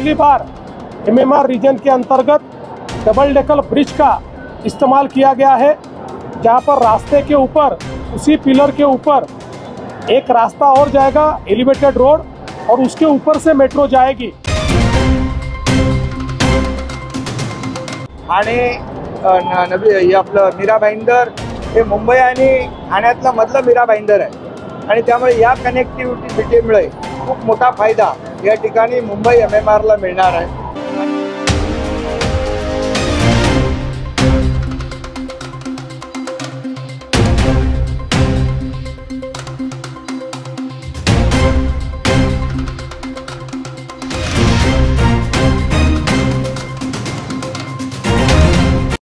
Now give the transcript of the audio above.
पहली बार MMR reason के अंतर्गत डबल डेकर ब्रिज का इस्तेमाल किया गया है, जहां पर रास्ते के ऊपर उसी पिलर के ऊपर एक रास्ता और जाएगा एलिवेटेड रोड और उसके ऊपर से मेट्रो जाएगी। आणि हे आपलं मीरा भाईंदर हे मुंबई आणि ठाण्यातलं मधलं मीरा भाईंदर आहे आणि त्यामुळे या कनेक्टिव्हिटीमुळे खूप मोठा फायदा या ठिकाणी मुंबई MMR ला मिळणार आहे।